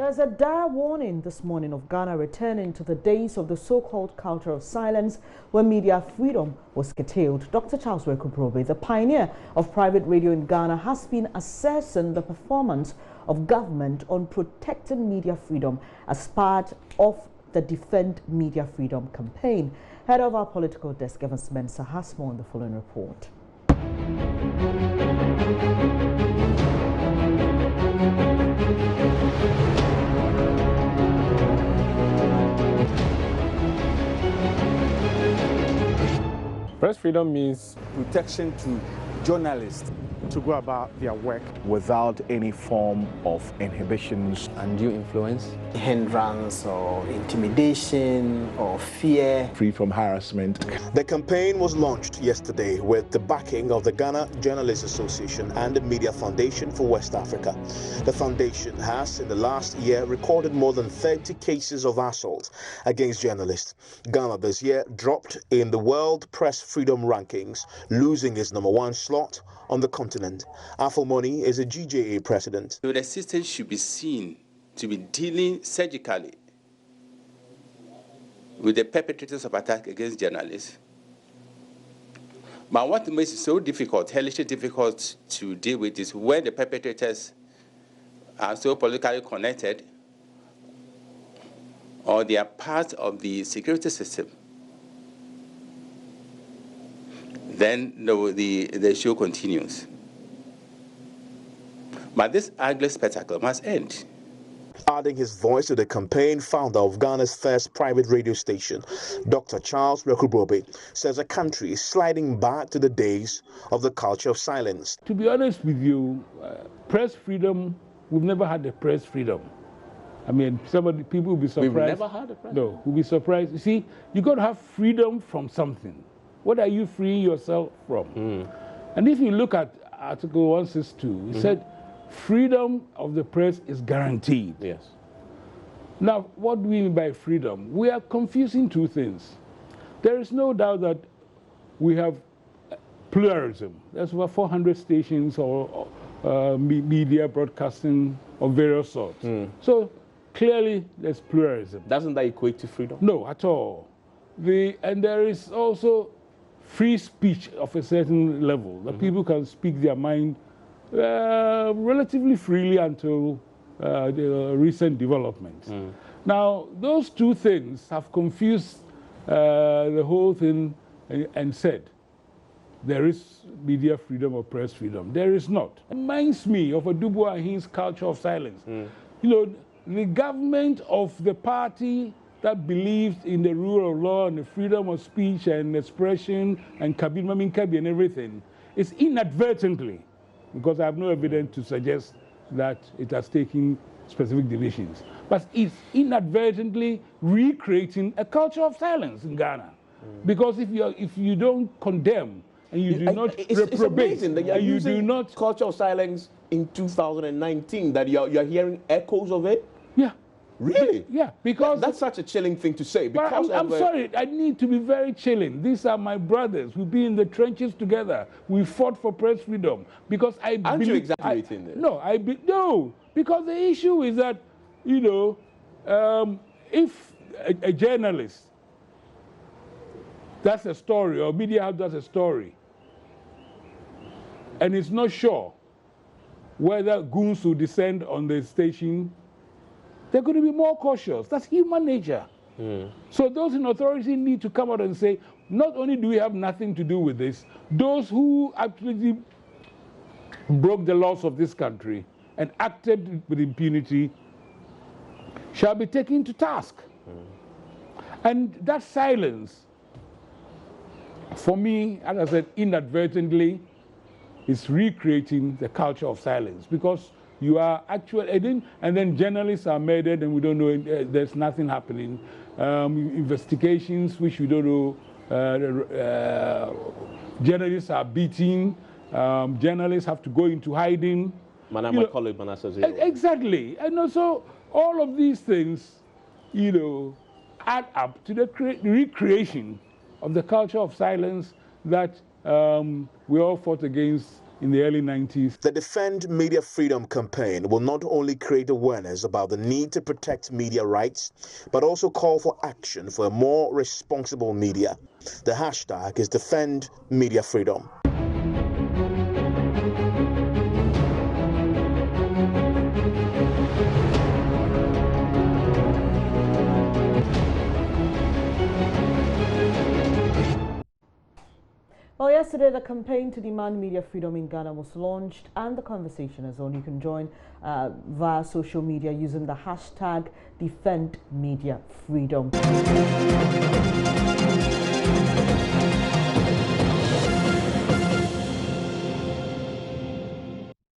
There's a dire warning this morning of Ghana returning to the days of the so-called culture of silence where media freedom was curtailed. Dr. Charles Wekuprobe, the pioneer of private radio in Ghana, has been assessing the performance of government on protecting media freedom as part of the Defend Media Freedom campaign. Head of our political desk, Evans Mensah, has more on the following report. Press freedom means protection to journalists to go about their work without any form of inhibitions, undue influence, hindrance or intimidation or fear, free from harassment. The campaign was launched yesterday with the backing of the Ghana Journalists Association and the Media Foundation for West Africa. The foundation has in the last year recorded more than 30 cases of assault against journalists. Ghana this year dropped in the World Press Freedom Rankings, losing its #1 slot on the continent. Afomoni is a GJA president. So the system should be seen to be dealing surgically with the perpetrators of attack against journalists. But what makes it so difficult, hellishly difficult to deal with, is when the perpetrators are so politically connected or they are part of the security system. Then the show continues. But this ugly spectacle must end. Adding his voice to the campaign, founder of Ghana's first private radio station, Dr. Charles Wekuprobe, says the country is sliding back to the days of the culture of silence. To be honest with you, press freedom, we've never had the press freedom. I mean, people will be surprised. We've never had a press. No, we'll be surprised. You see, you got to have freedom from something. What are you freeing yourself from? And if you look at Article 162, it said freedom of the press is guaranteed. Yes. Now, what do we mean by freedom? We are confusing two things. There is no doubt that we have pluralism. There's over 400 stations or media broadcasting of various sorts. So clearly there's pluralism. Doesn't that equate to freedom? No, at all. And there is also free speech of a certain level, that people can speak their mind relatively freely until the recent developments. Now, those two things have confused the whole thing and said, there is media freedom or press freedom. There is not. It reminds me of a Dubois and Hines culture of silence. You know, the government of the party that believed in the rule of law and the freedom of speech and expression and Kabi and everything is inadvertently, because I have no evidence to suggest that it has taken specific divisions, but it's inadvertently recreating a culture of silence in Ghana. Because if you don't condemn and you do not reprobate, it's amazing that and you do not culture of silence in 2019, that you're hearing echoes of it. Yeah. Really? Yeah, because that's such a chilling thing to say. Because I'm sorry, I need to be very chilling. These are my brothers. We've been in the trenches together. We fought for press freedom because I believe. Aren't you exaggerating this? No, no, because the issue is that, you know, if a journalist does a story or media house does a story, and it's not sure whether goons will descend on the station, they're going to be more cautious. That's human nature. So those in authority need to come out and say, not only do we have nothing to do with this, those who actually broke the laws of this country and acted with impunity shall be taken to task. And that silence, for me, as I said, inadvertently, is recreating the culture of silence, because you are actually, and then journalists are murdered and we don't know, there's nothing happening. Investigations which we don't know, journalists are beaten, journalists have to go into hiding. Exactly. And also, all of these things, you know, add up to the recreation of the culture of silence that we all fought against in the early 90s. The Defend Media Freedom campaign will not only create awareness about the need to protect media rights, but also call for action for a more responsible media. The hashtag is Defend Media Freedom. Well, yesterday the campaign to demand media freedom in Ghana was launched, and the conversation is on. You can join via social media using the hashtag Defend Media Freedom.